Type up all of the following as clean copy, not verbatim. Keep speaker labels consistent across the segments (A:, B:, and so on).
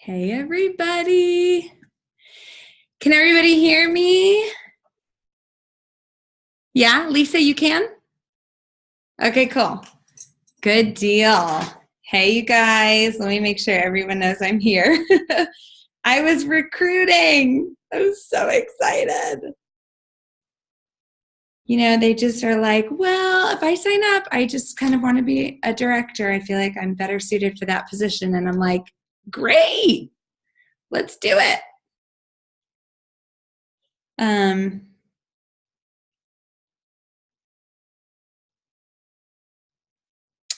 A: Hey, everybody. Can everybody hear me? Yeah, Lisa, you can? Okay, cool. Good deal. Hey, you guys. Let me make sure everyone knows I'm here. I was recruiting. I was so excited. You know, they just are like, well, if I sign up, I just kind of want to be a director. I feel like I'm better suited for that position. And I'm like, great, let's do it. Let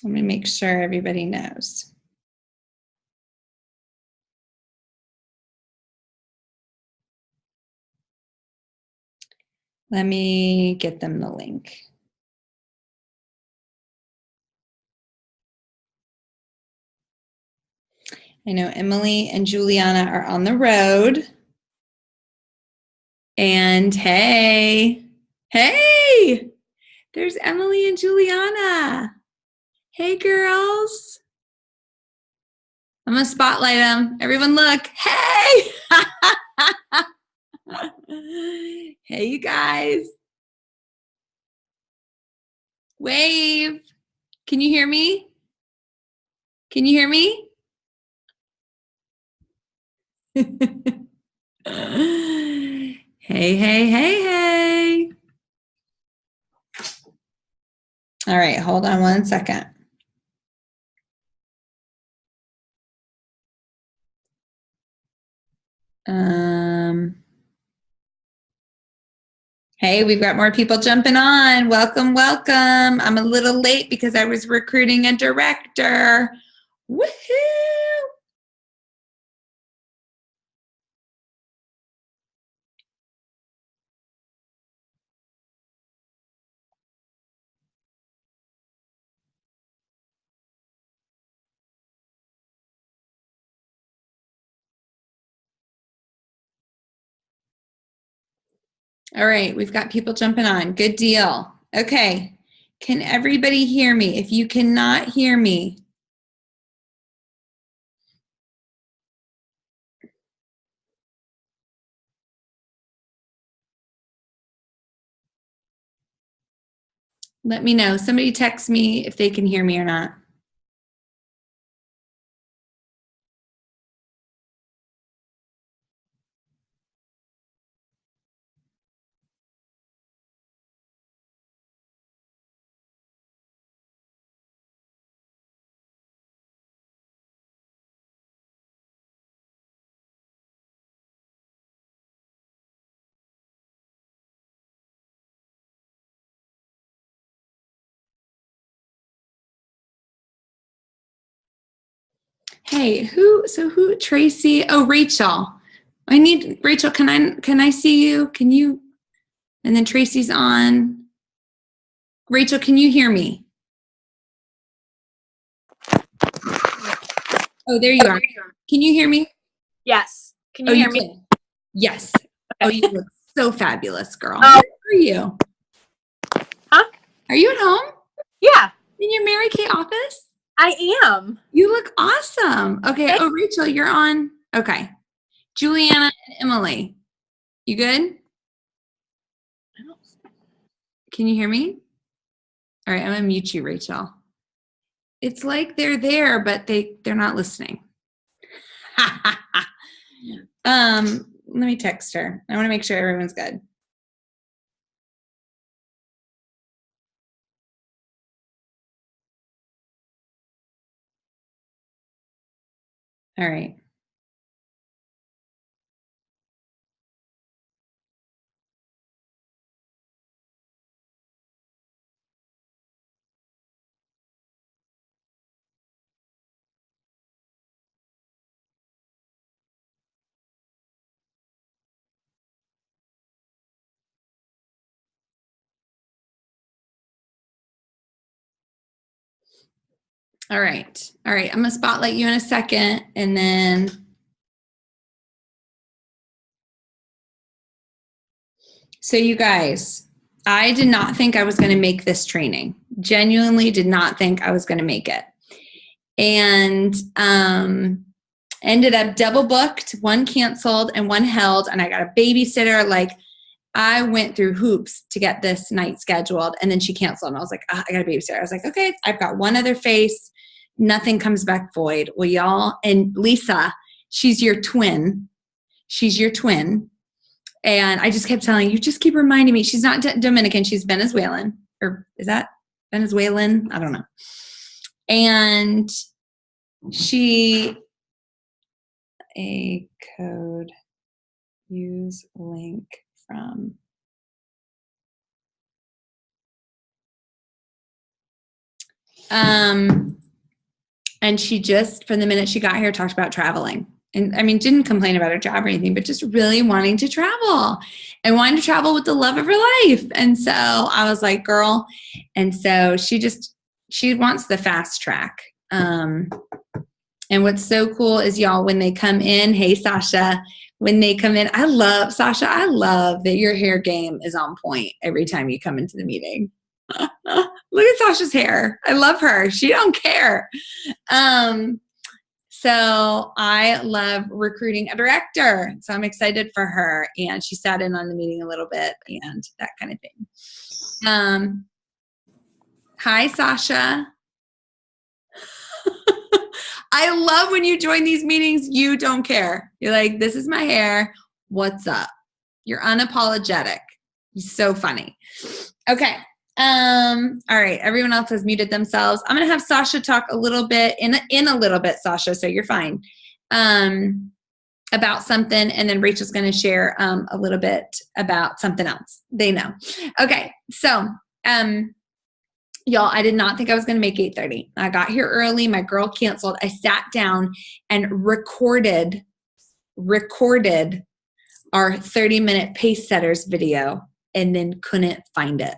A: me make sure everybody knows. Let me get them the link. I know Emily and Juliana are on the road. And hey, there's Emily and Juliana. Hey, girls. I'm going to spotlight them. Everyone look. Hey. Hey, you guys. Wave. Can you hear me? Can you hear me? Hey. All right, hold on one second. Hey, we've got more people jumping on. Welcome. I'm a little late because I was recruiting a director. Woohoo! All right, we've got people jumping on. Good deal. Okay, can everybody hear me? If you cannot hear me, let me know. Somebody text me if they can hear me or not. Hey, who, Tracy? Oh, Rachel. Rachel, can I see you? Can you, and then Tracy's on. Rachel, can you hear me? Oh, there you are. Can you hear me?
B: Yes. Can you hear me?
A: Yes. Okay. Oh, you look so fabulous, girl. Where are you?
B: Huh?
A: Are you at home?
B: Yeah.
A: In your Mary Kay office?
B: I am.
A: You look awesome. Okay. Oh, Rachel, you're on. Okay. Juliana and Emily. You good? Can you hear me? All right, I'm gonna mute you, Rachel. It's like they're there, but they're not listening. Let me text her. I want to make sure everyone's good. All right. All right. I'm going to spotlight you in a second, and then so you guys, I did not think I was going to make this training. Genuinely did not think I was going to make it. And Ended up double booked, one canceled and one held, and I got a babysitter. Like, I went through hoops to get this night scheduled, and then she canceled, and I was like, I got a babysitter. I was like, okay, I've got one other face. Nothing comes back void. Well, y'all, and Lisa, she's your twin. She's your twin. And I just kept telling you, just keep reminding me. She's not Dominican. She's Venezuelan. Or is that Venezuelan? I don't know. And a code, use link from. And she just, from the minute she got here, talked about traveling. And I mean, didn't complain about her job or anything, but just really wanting to travel and wanting to travel with the love of her life. And so I was like, girl. And so she wants the fast track. And what's so cool is, y'all, when they come in, hey, Sasha, when they come in, Sasha, I love that your hair game is on point every time you come into the meeting. Look at Sasha's hair. I love her. She don't care. So I love recruiting a director. So I'm excited for her. And she sat in on the meeting a little bit and that kind of thing. Hi, Sasha. I love when you join these meetings, you don't care. You're like, this is my hair. What's up? You're unapologetic. You're so funny. Okay. All right. Everyone else has muted themselves. I'm going to have Sasha talk a little bit in a little bit, Sasha. So you're fine. About something. And then Rachel's going to share, a little bit about something else. They know. Okay. So, y'all, I did not think I was going to make 8:30. I got here early. My girl canceled. I sat down and recorded our 30-minute Pacesetters video and then couldn't find it.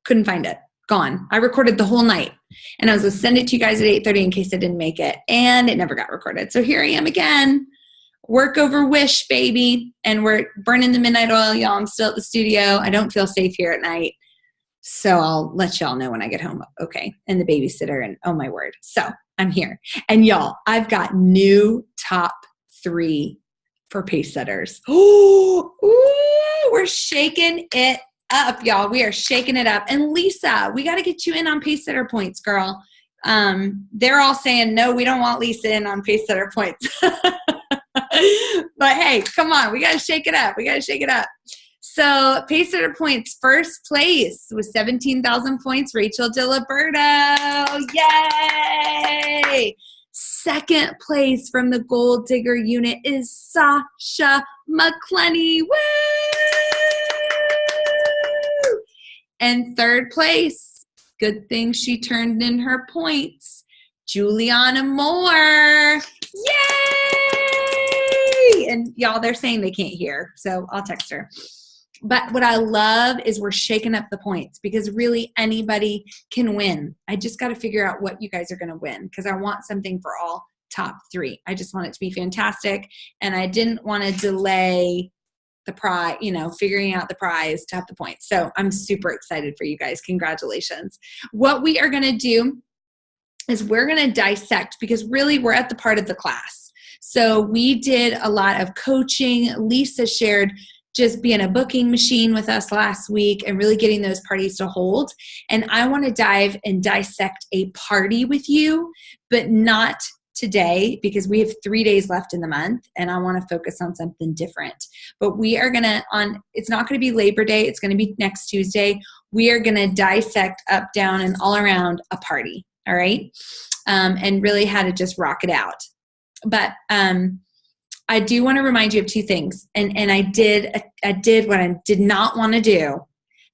A: Couldn't find it. Gone. I recorded the whole night. And I was going to send it to you guys at 8:30 in case I didn't make it. And it never got recorded. So here I am again. Work over wish, baby. And we're burning the midnight oil, y'all. I'm still at the studio. I don't feel safe here at night. So I'll let y'all know when I get home. Okay. And the babysitter, and oh my word. So I'm here. And y'all, I've got new top 3 for Pacesetters. Oh, we're shaking it up, y'all. We are shaking it up. And Lisa, we got to get you in on Pacesetter points, girl. They're all saying, no, we don't want Lisa in on Pacesetter points. But hey, come on. We got to shake it up. We got to shake it up. So Pacesetter points, first place with 17,000 points, Rachel DiLiberto. Yay! Second place from the Gold Digger unit is Sasha McClenny. Woo! And third place, good thing she turned in her points, Juliana Moore. Yay! And y'all, they're saying they can't hear, so I'll text her. But what I love is we're shaking up the points because really anybody can win. I just got to figure out what you guys are going to win because I want something for all top 3. I just want it to be fantastic. And I didn't want to delay the prize, figuring out the prize to have the points. So I'm super excited for you guys. Congratulations. What we are going to do is we're going to dissect because really we're at the part of the class. So we did a lot of coaching. Lisa shared just being a booking machine with us last week and really getting those parties to hold. And I want to dive and dissect a party with you, but not today because we have 3 days left in the month and I want to focus on something different. But we are going to, it's not going to be Labor Day. It's going to be next Tuesday. We are going to dissect up, down, and all around a party. All right. And really how to just rock it out. But, I do want to remind you of 2 things. And I did what I did not want to do,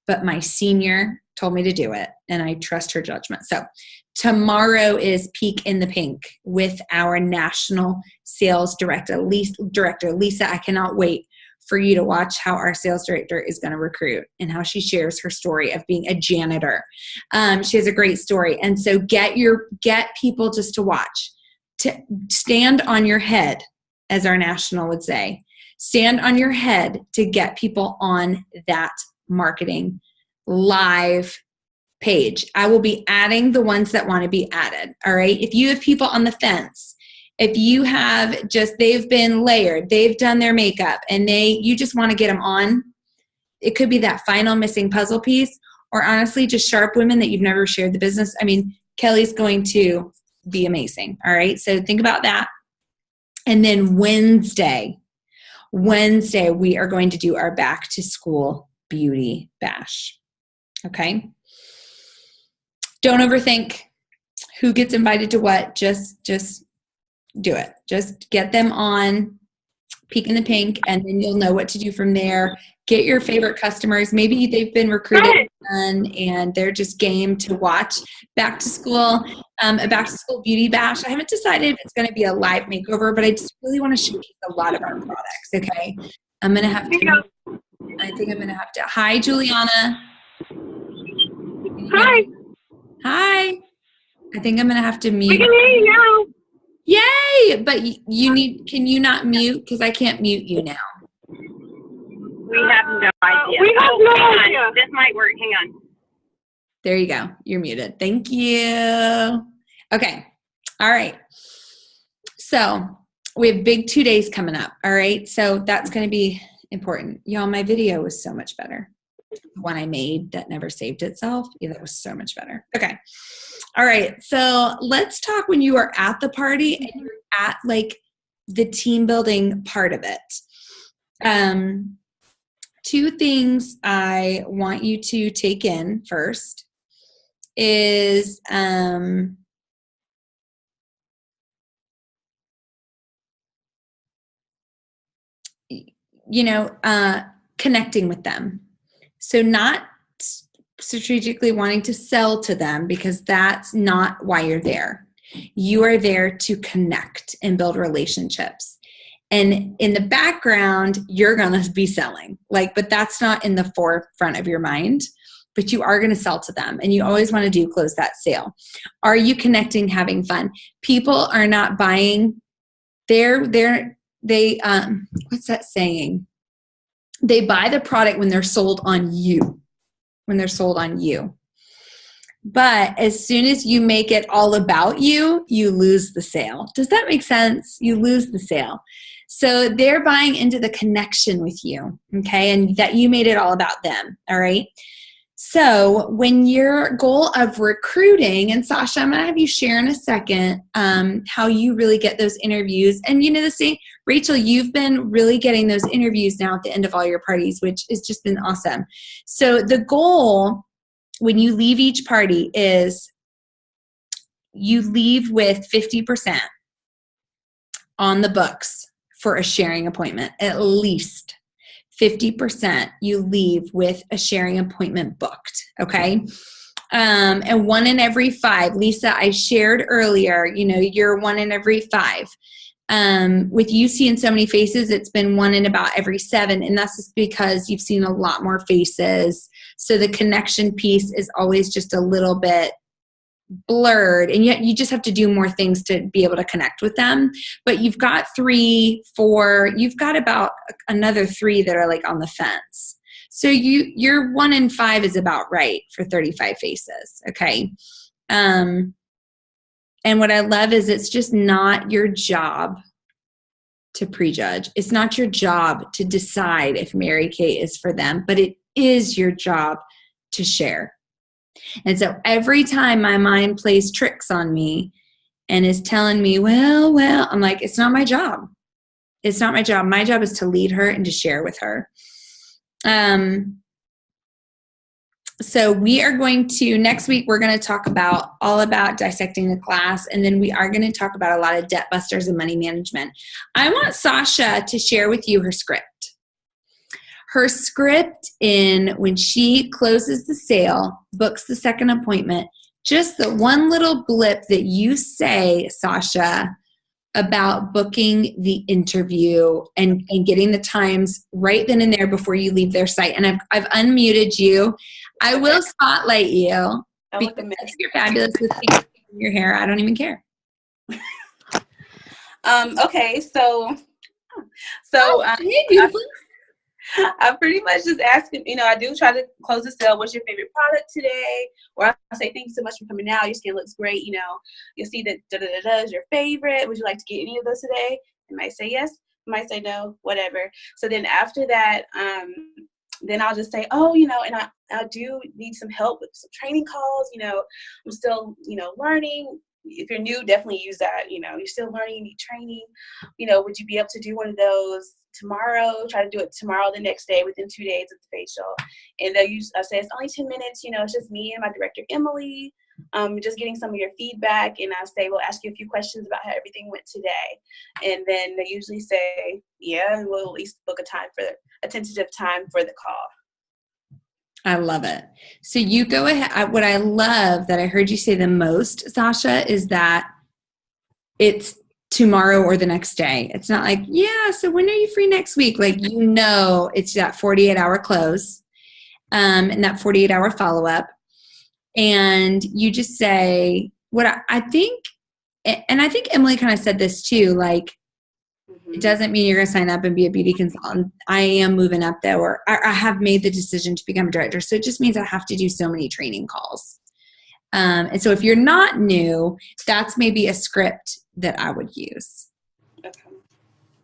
A: but my senior told me to do it and I trust her judgment. So tomorrow is Peak in the Pink with our national sales director, Lisa. I cannot wait for you to watch how our sales director is going to recruit and how she shares her story of being a janitor. She has a great story. And so get people just to watch, to stand on your head, as our national would say. Stand on your head to get people on that marketing live page. I will be adding the ones that want to be added. All right. If you have people on the fence If you have they've been layered, they've done their makeup, and you just want to get them on, it could be that final missing puzzle piece, or honestly, just sharp women that you've never shared the business. I mean, Kelly's going to be amazing. All right. So think about that. And then Wednesday, we are going to do our back to school beauty bash. Okay. Don't overthink who gets invited to what. Just do it. Just get them on Peek in the Pink, and then you'll know what to do from there. Get your favorite customers. Maybe they've been recruited and they're just game to watch back to school, a back to school beauty bash. I haven't decided if it's going to be a live makeover, but I just really want to showcase a lot of our products. Okay. I think I'm going to have to. Hi, Juliana.
C: Hi.
A: Hi. I think I'm going to have to mute.
C: We can hear you now.
A: Yay! But can you not mute? Because I can't mute you now.
C: We have no idea. We have no idea. This might work. Hang on.
A: There you go. You're muted. Thank you. Okay. All right. So we have big 2 days coming up. All right. So that's going to be important. Y'all, my video was so much better. The one I made that never saved itself. Yeah, that was so much better. Okay. All right. So let's talk when you are at the party and you're at like the team building part of it. Two things I want you to take in first is connecting with them. So not strategically wanting to sell to them, because that's not why you're there. You are there to connect and build relationships. And in the background, you're going to be selling, but that's not in the forefront of your mind, but you are going to sell to them. And you always want to close that sale. Are you connecting, having fun? People are not buying. What's that saying? They buy the product when they're sold on you. But as soon as you make it all about you, you lose the sale. Does that make sense? You lose the sale. So they're buying into the connection with you, okay, and that you made it all about them, all right? So when your goal of recruiting, and Sasha, I'm going to have you share in a second how you really get those interviews. And the same, Rachel, you've been really getting those interviews now at the end of all your parties, which has just been awesome. So the goal when you leave each party is you leave with 50% on the books for a sharing appointment. At least 50% you leave with a sharing appointment booked, okay? And 1 in every 5. Lisa, I shared earlier, you're 1 in every 5. With you seeing so many faces, it's been 1 in about every 7, and that's just because you've seen a lot more faces. So the connection piece is always just a little bit blurred, and yet you just have to do more things to be able to connect with them. But you've got 3, 4, you've got about another 3 that are on the fence. So your 1 in 5 is about right for 35 faces. Okay. And what I love is it's just not your job to prejudge. It's not your job to decide if Mary Kay is for them, but it is your job to share. And so every time my mind plays tricks on me and is telling me, well, I'm like, it's not my job. It's not my job. My job is to lead her and to share with her. So we are going to, next week, we're going to talk all about dissecting the class. And then we are going to talk about a lot of debt busters and money management. I want Sasha to share with you her script. Her script when she closes the sale, books the second appointment, just the one little blip that you say, Sasha, about booking the interview and getting the times right then and there before you leave their site. And I've unmuted you. I will spotlight you because you're fabulous with your hair. I don't even care.
D: Okay, so
A: hey, beautiful.
D: I pretty much just ask them, I do try to close the sale. What's your favorite product today? Or I say, thank you so much for coming out. Your skin looks great. You'll see that da-da-da-da is your favorite. Would you like to get any of those today? They might say yes. They might say no, whatever. So then after that, then I'll just say, and I do need some help with some training calls. I'm still, learning. If you're new, definitely use that. You're still learning, you need training. Would you be able to do one of those tomorrow? Try to do it tomorrow, the next day, within 2 days of the facial. And I say, it's only 10 minutes. It's just me and my director, Emily. Just getting some of your feedback. And I say, we'll ask you a few questions about how everything went today. And then they usually say, yeah, and we'll at least book a tentative time for the call.
A: I love it. So you go ahead. What I love that I heard you say the most, Sasha, is that it's tomorrow or the next day. It's not like, yeah, so when are you free next week? Like, it's that 48-hour close and that 48-hour follow-up. And you just say what I think, and I think Emily kind of said this too, like, it doesn't mean you're going to sign up and be a beauty consultant. I am moving up though, or I have made the decision to become a director. So it just means I have to do so many training calls. And so if you're not new, that's maybe a script that I would use. Okay.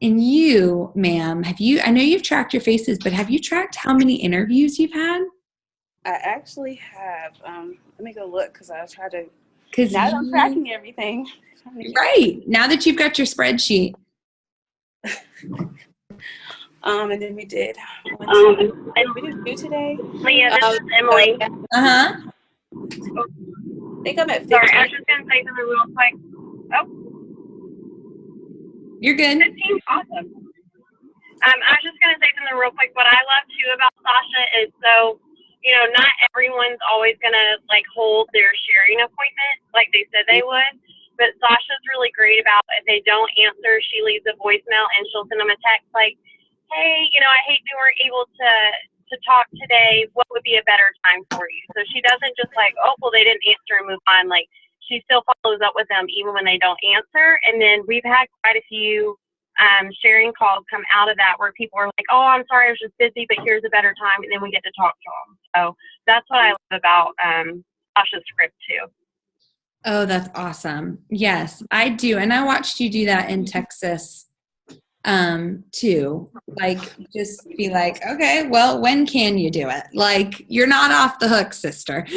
A: And you, ma'am, I know you've tracked your faces, but have you tracked how many interviews you've had?
D: I actually have. Let me go look because I'll try to. Because now I'm tracking everything.
A: Right. Now that you've got your spreadsheet.
D: And then we did. We did 2 today.
C: Leah, this is Emily.
D: I think I'm at 15.
C: Sorry, I was just going to say something real quick. Oh.
A: You're good.
C: 15? Awesome. I was just going to say something real quick. What I love, too, about Sasha is not everyone's always going to, hold their sharing appointment like they said they would. But Sasha's really great about if they don't answer, she leaves a voicemail and she'll send them a text like, hey, I hate we weren't able to talk today. What would be a better time for you? So she doesn't just they didn't answer and move on. Like, she still follows up with them even when they don't answer. And then we've had quite a few sharing calls come out of that where people are like, oh, I'm sorry, I was just busy, but here's a better time. And then we get to talk to them. So that's what I love about Sasha's script too.
A: Oh, that's awesome. Yes, I do. And I watched you do that in Texas too. Just be like, okay, well, when can you do it? You're not off the hook, sister,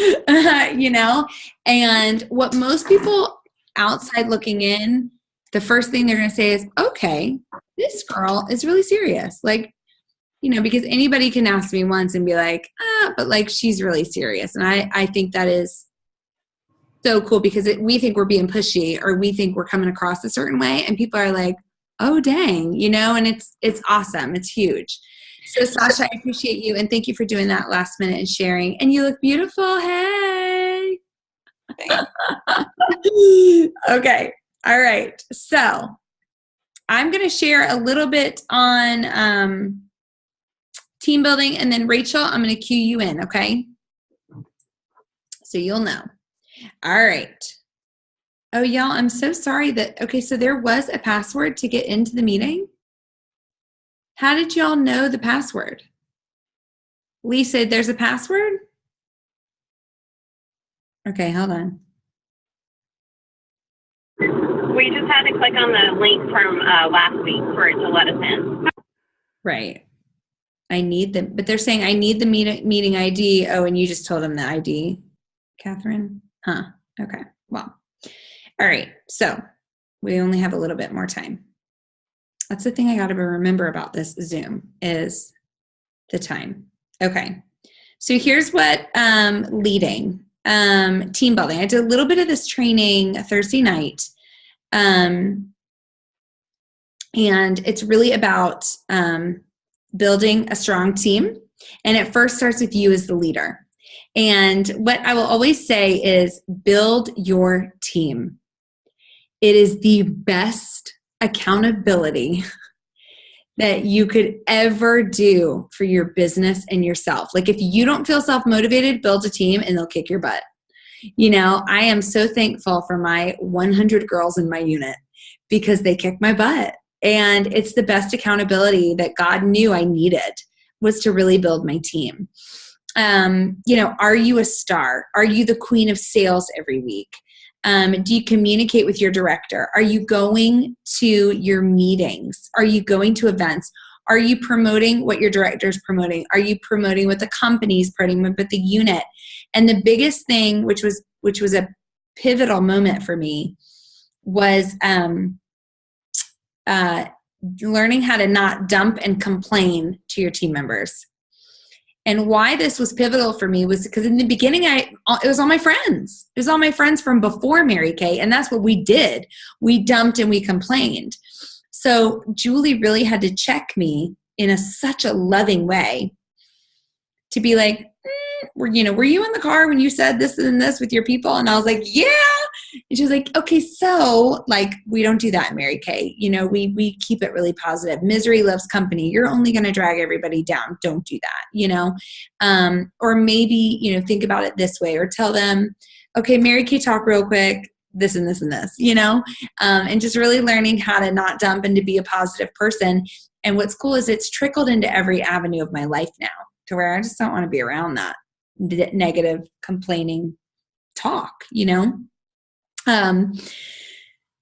A: And what most people outside looking in, the first thing they're going to say is, okay, this girl is really serious. Because anybody can ask me once and be like, but she's really serious. And I think that is so cool because we think we're being pushy or we think we're coming across a certain way and people are like, oh dang, and it's awesome. It's huge. So Sasha, I appreciate you and thank you for doing that last minute and sharing. And you look beautiful. Hey. Okay. All right. So I'm going to share a little bit on team building and then Rachel, I'm going to cue you in. Okay. So you'll know. All right. Oh, y'all, I'm so sorry so there was a password to get into the meeting. How did y'all know the password? Lisa, there's a password? Okay, hold on.
C: We just had to click on the link from last week for it to let us in.
A: Right. But they're saying I need the meeting ID. Oh, and you just told them the ID, Catherine? Huh. Okay. Well, all right. So we only have a little bit more time. That's the thing I got to remember about this Zoom is the time. Okay. So here's what leading, team building. I did a little bit of this training Thursday night. And it's really about building a strong team. And it first starts with you as the leader. And what I will always say is build your team. It is the best accountability that you could ever do for your business and yourself. If you don't feel self-motivated, build a team and they'll kick your butt. I am so thankful for my 100 girls in my unit because they kick my butt. And it's the best accountability that God knew I needed. was to really build my team. Are you a star? Are you the queen of sales every week? Do you communicate with your director? Are you going to your meetings? Are you going to events? Are you promoting what your director is promoting? Are you promoting what the company's promoting, but the unit? And the biggest thing, which was a pivotal moment for me, was learning how to not dump and complain to your team members. And why this was pivotal for me was because in the beginning, it was all my friends. It was all my friends from before Mary Kay, and that's what we did. We dumped and we complained. So Julie really had to check me in such a loving way to be like, were you in the car when you said this and this with your people? And I was like, yeah. And she was like, okay, so like, we don't do that in Mary Kay. We keep it really positive. Misery loves company. You're only going to drag everybody down. Don't do that, or maybe, think about it this way, or tell them, okay, Mary Kay, talk real quick, this and this and this, and just really learning how to not dump and to be a positive person. And what's cool is it's trickled into every avenue of my life now, to where I just don't want to be around that negative, complaining talk,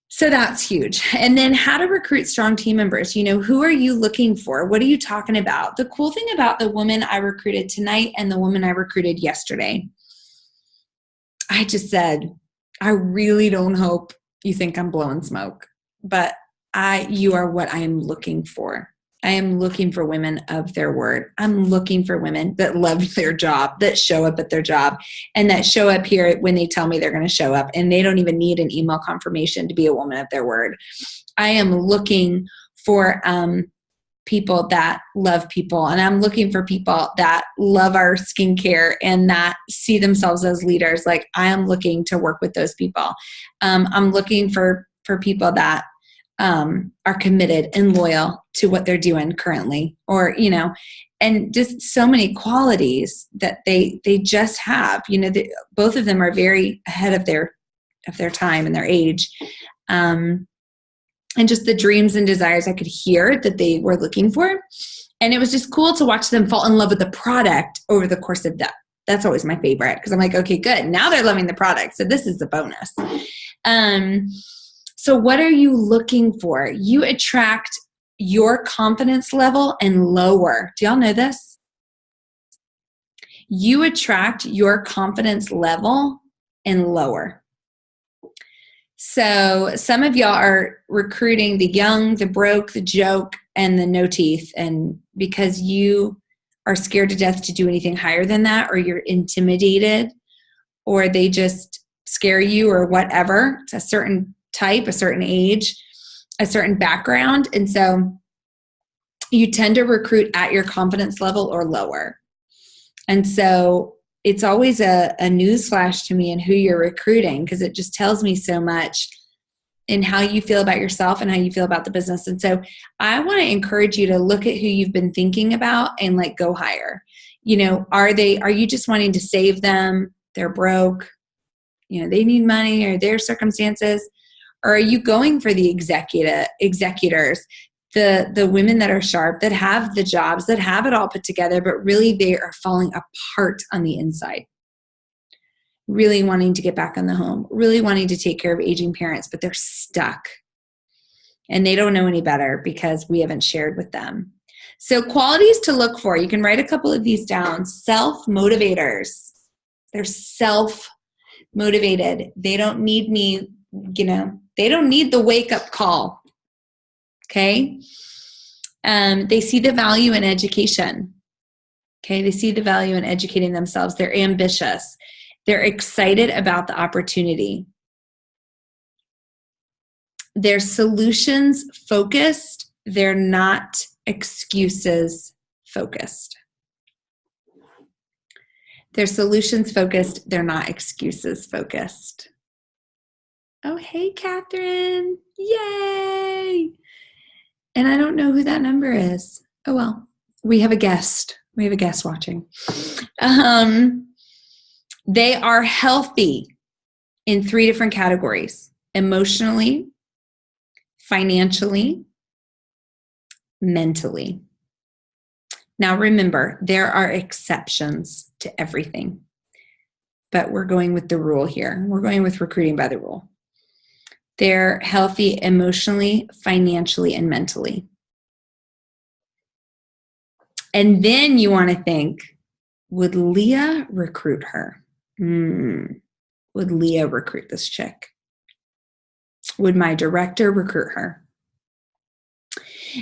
A: So that's huge. And then how to recruit strong team members. Who are you looking for? What are you talking about? The cool thing about the woman I recruited tonight and the woman I recruited yesterday, I just said, I really don't hope you think I'm blowing smoke, but you are what I am looking for. I am looking for women of their word. I'm looking for women that love their job, that show up at their job, and that show up here when they tell me they're going to show up, and they don't even need an email confirmation to be a woman of their word. I am looking for people that love people, and I'm looking for people that love our skincare and that see themselves as leaders. Like, I am looking to work with those people. I'm looking for people that are committed and loyal to what they're doing currently, or, and just so many qualities that they just have, both of them are very ahead of their time and their age. And just the dreams and desires I could hear that they were looking for. And it was just cool to watch them fall in love with the product over the course of that. That's always my favorite, because I'm like, okay, good. Now they're loving the product. So this is the bonus. So what are you looking for? You attract your confidence level and lower. Do y'all know this? You attract your confidence level and lower. So some of y'all are recruiting the young, the broke, the joke, and the no teeth. And because you are scared to death to do anything higher than that, or you're intimidated, or they just scare you, or whatever. It's a certain type, a certain age, a certain background. And so you tend to recruit at your confidence level or lower. And so it's always a newsflash to me in who you're recruiting, because it just tells me so much in how you feel about yourself and how you feel about the business. And so I want to encourage you to look at who you've been thinking about and like go higher. Are you just wanting to save them? They're broke, they need money, or their circumstances. Or are you going for the executors, the women that are sharp, that have the jobs, that have it all put together, but really they are falling apart on the inside, really wanting to get back on the home, really wanting to take care of aging parents, but they're stuck and they don't know any better because we haven't shared with them. So qualities to look for, you can write a couple of these down. Self-motivators. They're self-motivated. They don't need me, they don't need the wake-up call, okay? They see the value in education, okay? They see the value in educating themselves. They're ambitious. They're excited about the opportunity. They're solutions-focused. They're not excuses-focused. They're solutions-focused. They're not excuses-focused. Oh, hey, Catherine. Yay. And I don't know who that number is. Oh, well, we have a guest. We have a guest watching. They are healthy in 3 different categories: emotionally, financially, mentally. Now remember, there are exceptions to everything, but we're going with the rule here. We're going with recruiting by the rule. They're healthy emotionally, financially, and mentally. And then you want to think, would Leah recruit her? Would Leah recruit this chick? Would my director recruit her?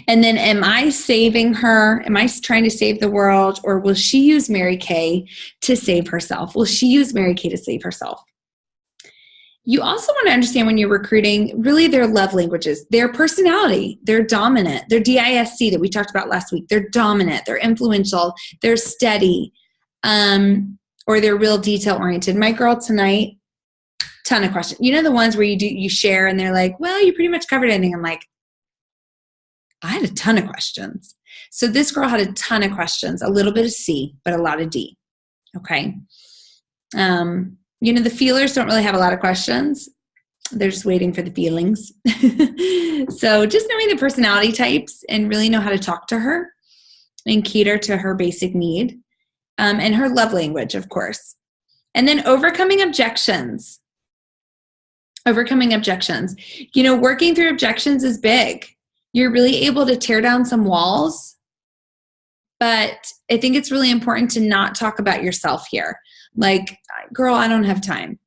A: And then am I saving her? Am I trying to save the world? Or will she use Mary Kay to save herself? Will she use Mary Kay to save herself? You also want to understand when you're recruiting, really their love languages, their personality, they're dominant, they're DISC that we talked about last week. They're dominant, they're influential, they're steady, or they're real detail oriented. My girl tonight, ton of questions. You know the ones where you share and they're like, well, you pretty much covered anything. I'm like, I had a ton of questions. So this girl had a ton of questions, a little bit of C, but a lot of D. Okay. You know, the feelers don't really have a lot of questions. They're just waiting for the feelings. So just knowing the personality types and really know how to talk to her and cater to her basic need, and her love language, of course. And then overcoming objections. Overcoming objections. You know, working through objections is big. You're really able to tear down some walls, but I think it's really important to not talk about yourself here. Like, girl, I don't have time.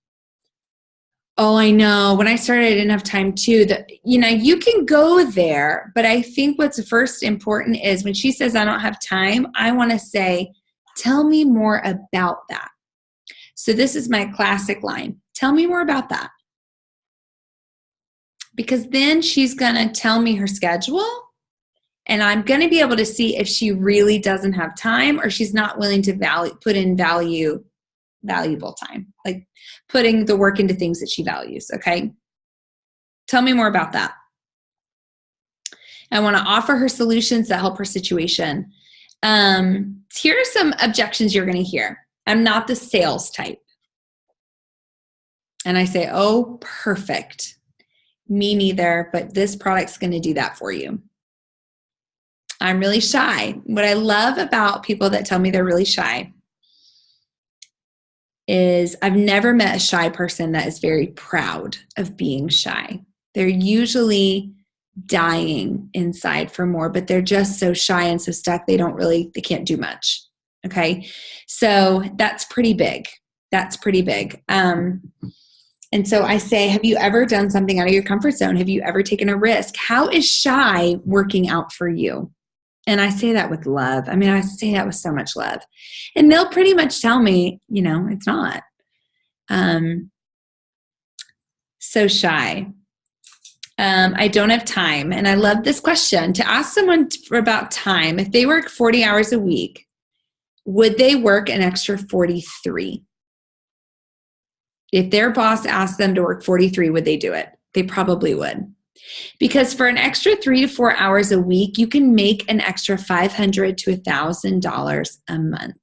A: Oh, I know. When I started, I didn't have time too. You know, you can go there, but I think what's first important is when she says, I don't have time, I want to say, tell me more about that. So this is my classic line. Tell me more about that. Because then she's going to tell me her schedule, and I'm going to be able to see if she really doesn't have time or she's not willing to put in valuable time, like putting the work into things that she values. Okay. Tell me more about that. I want to offer her solutions that help her situation. Here are some objections you're going to hear. I'm not the sales type. And I say, oh, perfect. Me neither, but this product's going to do that for you. I'm really shy. What I love about people that tell me they're really shy is I've never met a shy person that is very proud of being shy. They're usually dying inside for more, but they're just so shy and so stuck they can't do much. Okay. So that's pretty big. That's pretty big. And so I say, have you ever done something out of your comfort zone? Have you ever taken a risk? How is shy working out for you? And I say that with love. I mean, I say that with so much love. And they'll pretty much tell me, you know, it's not. So shy. I don't have time. And I love this question. To ask someone about time, if they work 40 hours a week, would they work an extra 43? If their boss asked them to work 43, would they do it? They probably would. Because for an extra 3 to 4 hours a week, you can make an extra $500 to $1,000 a month.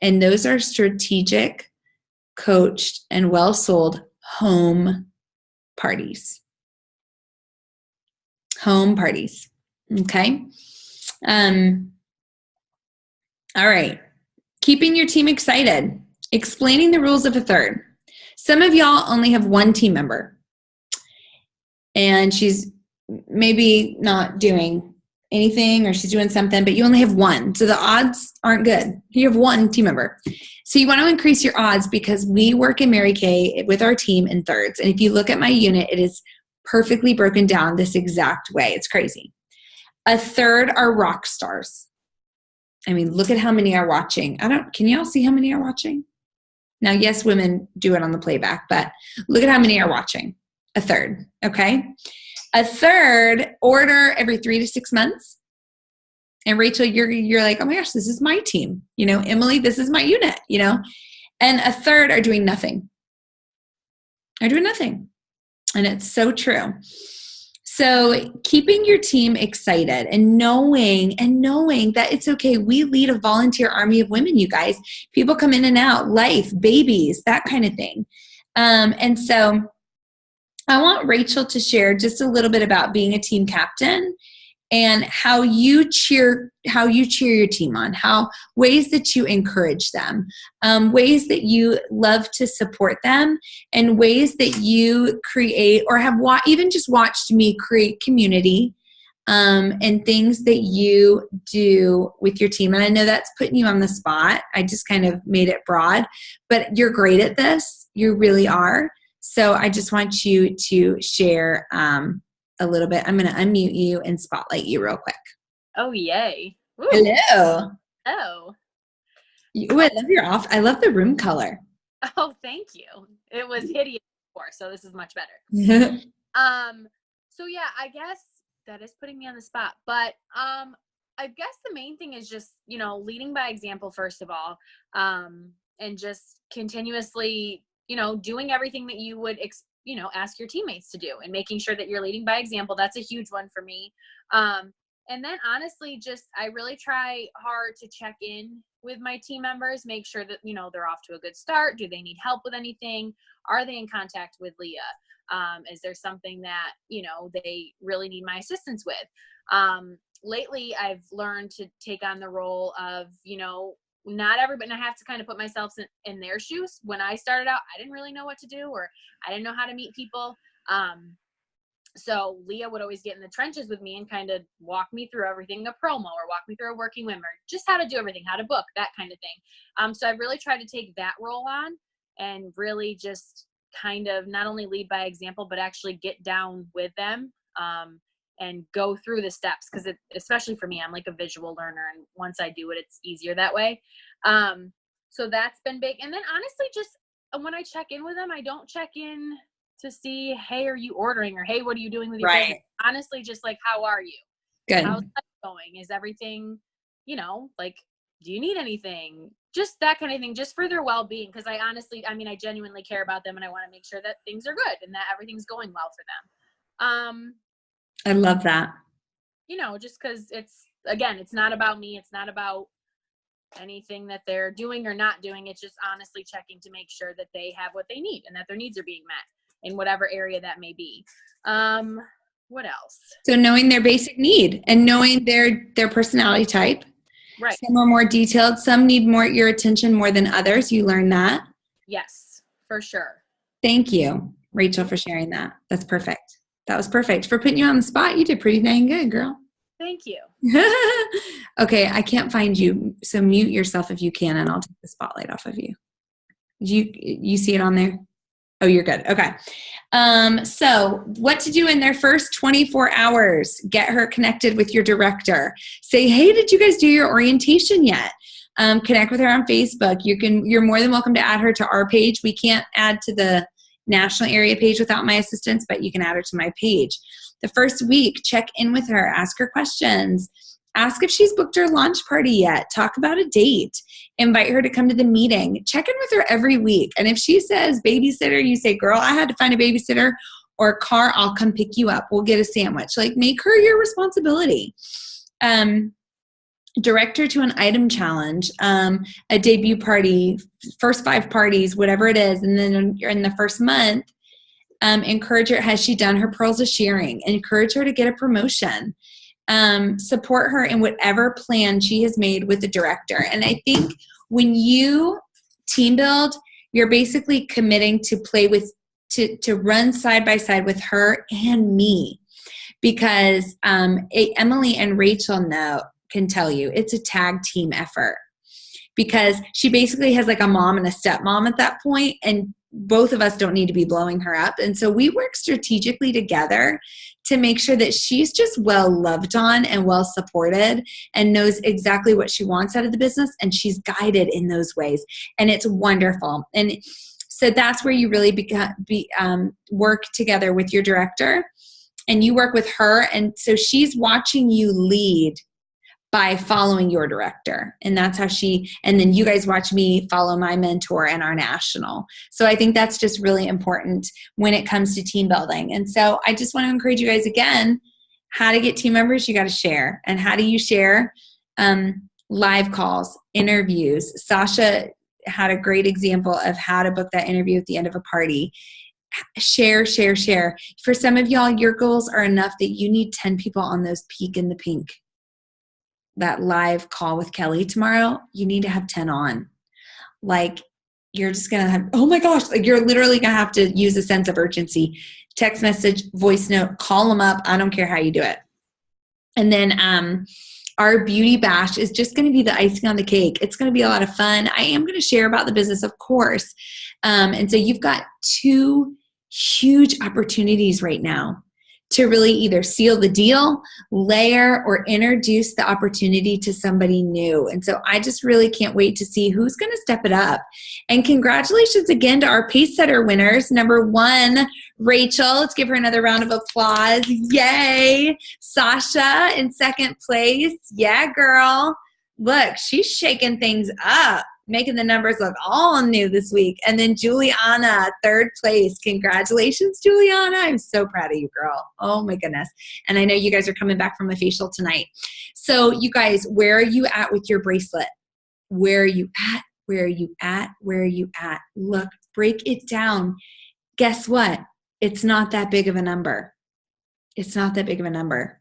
A: And those are strategic, coached, and well-sold home parties. Home parties. Okay? All right. Keeping your team excited. Explaining the rules of a third. Some of y'all only have one team member. And she's maybe not doing anything or she's doing something, but you only have one. So the odds aren't good. You have one team member. So you want to increase your odds because we work in Mary Kay with our team in thirds. And if you look at my unit, it is perfectly broken down this exact way. It's crazy. A third are rock stars. I mean, look at how many are watching. Can you all see how many are watching? Now, yes, women do it on the playback, but look at how many are watching. A third, okay? A third order every 3 to 6 months. And Rachel, you're like, oh my gosh, this is my team. You know, Emily, this is my unit, you know? And a third are doing nothing. Are doing nothing. And it's so true. So keeping your team excited and knowing that it's okay. We lead a volunteer army of women, you guys. People come in and out, life, babies, that kind of thing. And so I want Rachel to share just a little bit about being a team captain and how you cheer your team on, ways that you encourage them, ways that you love to support them, and ways that you create or have even just watched me create community, and things that you do with your team. And I know that's putting you on the spot. I just kind of made it broad, but you're great at this. You really are. So I just want you to share a little bit. I'm going to unmute you and spotlight you real quick.
B: Oh, yay. Ooh.
A: Hello.
B: Oh.
A: Ooh, I love the room color.
B: Oh, thank you. It was hideous before, so this is much better. So yeah, I guess that is putting me on the spot, but I guess the main thing is just, leading by example, first of all, and just continuously, doing everything that you would, ask your teammates to do, and making sure that you're leading by example. That's a huge one for me. And then honestly, I really try hard to check in with my team members, make sure that, they're off to a good start. Do they need help with anything? Are they in contact with Leah? Is there something that, they really need my assistance with? Lately, I've learned to take on the role of, not everybody, and I have to kind of put myself in their shoes. When I started out, I didn't really know what to do, or I didn't know how to meet people. So Leah would always get in the trenches with me and kind of walk me through everything, a promo, or walk me through a working women, or just how to do everything, how to book, that kind of thing. So I've really tried to take that role on and really just kind of not only lead by example, but actually get down with them and go through the steps. Because especially for me, I'm like a visual learner, and once I do it, it's easier that way. So that's been big. And then honestly, just when I check in with them, I don't check in to see, hey, are you ordering? Or, hey, what are you doing with your business? Honestly, just like, how are you?
A: Good.
B: How's that going? Is everything, like, do you need anything? Just that kind of thing, just for their well-being. Because I genuinely care about them, and I want to make sure that things are good and that everything's going well for them.
A: I love that.
B: Just because it's not about me. It's not about anything that they're doing or not doing. It's just honestly checking to make sure that they have what they need and that their needs are being met in whatever area that may be. What else?
A: So knowing their basic need and knowing their personality type.
B: Right.
A: Some are more detailed. Some need your attention more than others. You learn that.
B: Yes, for sure.
A: Thank you, Rachel, for sharing that. That's perfect. That was perfect. For putting you on the spot, you did pretty dang good, girl.
B: Thank you.
A: Okay, I can't find you, so mute yourself if you can, and I'll take the spotlight off of you. You see it on there? Oh, you're good. Okay. So what to do in their first 24 hours? Get her connected with your director. Say, hey, did you guys do your orientation yet? Connect with her on Facebook. You're more than welcome to add her to our page. We can't add to the national area page without my assistance, but you can add her to my page. The first week, check in with her, ask her questions, ask if she's booked her launch party yet, talk about a date, invite her to come to the meeting, check in with her every week. And if she says babysitter, you say, girl, I had to find a babysitter, or car, I'll come pick you up. We'll get a sandwich. Like, make her your responsibility. Direct her to an item challenge, a debut party, first 5 parties, whatever it is. And then in the first month, encourage her. Has she done her pearls of sharing? Encourage her to get a promotion. Support her in whatever plan she has made with the director. And I think when you team build, you're basically committing to play with, to run side by side with her and me, because Emily and Rachel can tell you it's a tag team effort, because she basically has like a mom and a stepmom at that point, and both of us don't need to be blowing her up. And so we work strategically together to make sure that she's just well loved on and well supported and knows exactly what she wants out of the business, and she's guided in those ways. And it's wonderful. And so that's where you really work together with your director, and you work with her. And so she's watching you lead by following your director. And that's how and then you guys watch me follow my mentor and our national. So I think that's just really important when it comes to team building. And so I just want to encourage you guys again, how to get team members, you got to share. And how do you share? Live calls, interviews. Sasha had a great example of how to book that interview at the end of a party. share, share, share. For some of y'all, your goals are enough that you need 10 people on those Peek in the Pink. That live call with Kelly tomorrow, you need to have 10 on. Like, you're just going to have, oh my gosh, like you're literally going to have to use a sense of urgency. Text message, voice note, call them up. I don't care how you do it. And then our beauty bash is just going to be the icing on the cake. It's going to be a lot of fun. I am going to share about the business, of course. And so you've got 2 huge opportunities right now to really either seal the deal, layer, or introduce the opportunity to somebody new. And so I just really can't wait to see who's going to step it up. And congratulations again to our Pacesetter winners. Number 1, Rachel. Let's give her another round of applause. Yay. Sasha in 2nd place. Yeah, girl. Look, she's shaking things up, making the numbers look all new this week. And then Juliana, 3rd place. Congratulations, Juliana. I'm so proud of you, girl. Oh my goodness. And I know you guys are coming back from a facial tonight. So you guys, where are you at with your bracelet? Where are you at? Where are you at? Where are you at? Look, break it down. Guess what? It's not that big of a number. It's not that big of a number.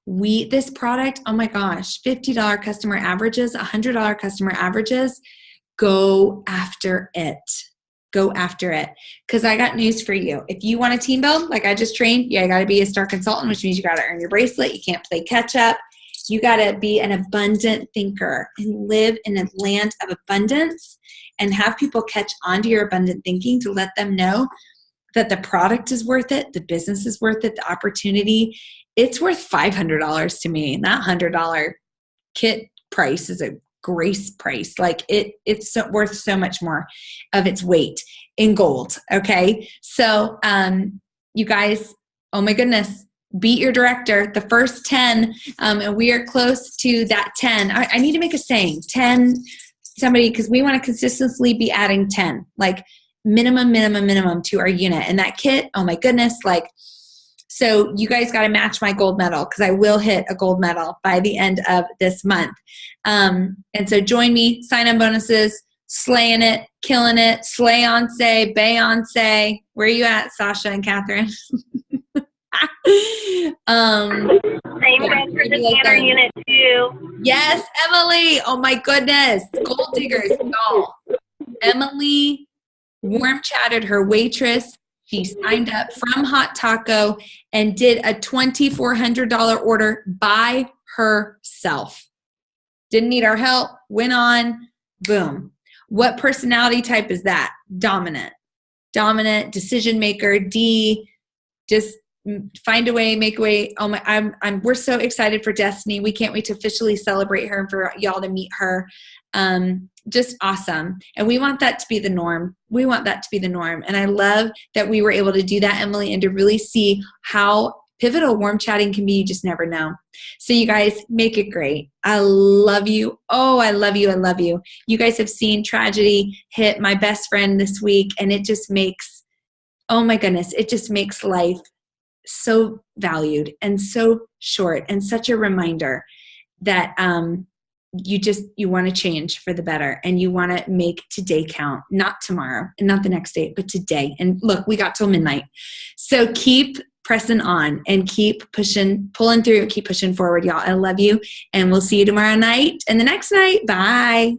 A: This product, oh my gosh, $50 customer averages, $100 customer averages. Go after it. Go after it. Because I got news for you. If you want a team build, like I just trained, you got to be a star consultant, which means you got to earn your bracelet. You can't play catch up. You got to be an abundant thinker and live in a land of abundance and have people catch on to your abundant thinking to let them know that the product is worth it, the business is worth it, the opportunity. It's worth $500 to me. That $100 kit price is a grace price. Like it's worth so much more of its weight in gold. Okay. So, you guys, oh my goodness, beat your director, the first 10. And we are close to that 10. I need to make a saying 10 somebody, cause we want to consistently be adding 10, like minimum to our unit. And that kit, oh my goodness, like, so you guys got to match my gold medal because I will hit a gold medal by the end of this month. And so join me, sign-on bonuses, slaying it, killing it, slay-on-say, bay-on-say. Where are you at, Sasha and Catherine?
C: Same goes for the Tanner unit too.
A: Yes, Emily. Oh my goodness. Gold diggers, y'all. Emily warm chatted her waitress. She signed up from Hot Taco and did a $2,400 order by herself. Didn't need our help. Went on. Boom. What personality type is that? Dominant. Dominant, decision maker, D. Just find a way, make a way. Oh my, we're so excited for Destiny. We can't wait to officially celebrate her and for y'all to meet her. Just awesome. And we want that to be the norm. We want that to be the norm. And I love that we were able to do that, Emily, and to really see how pivotal warm chatting can be. You just never know. So you guys make it great. I love you. Oh, I love you. I love you. You guys have seen tragedy hit my best friend this week. And it just makes, oh my goodness, it just makes life so valued and so short and such a reminder that, you want to change for the better and you want to make today count, not tomorrow and not the next day, but today. And look, we got till midnight. So keep pressing on and keep pushing, pulling through, keep pushing forward, y'all. I love you. And we'll see you tomorrow night and the next night. Bye.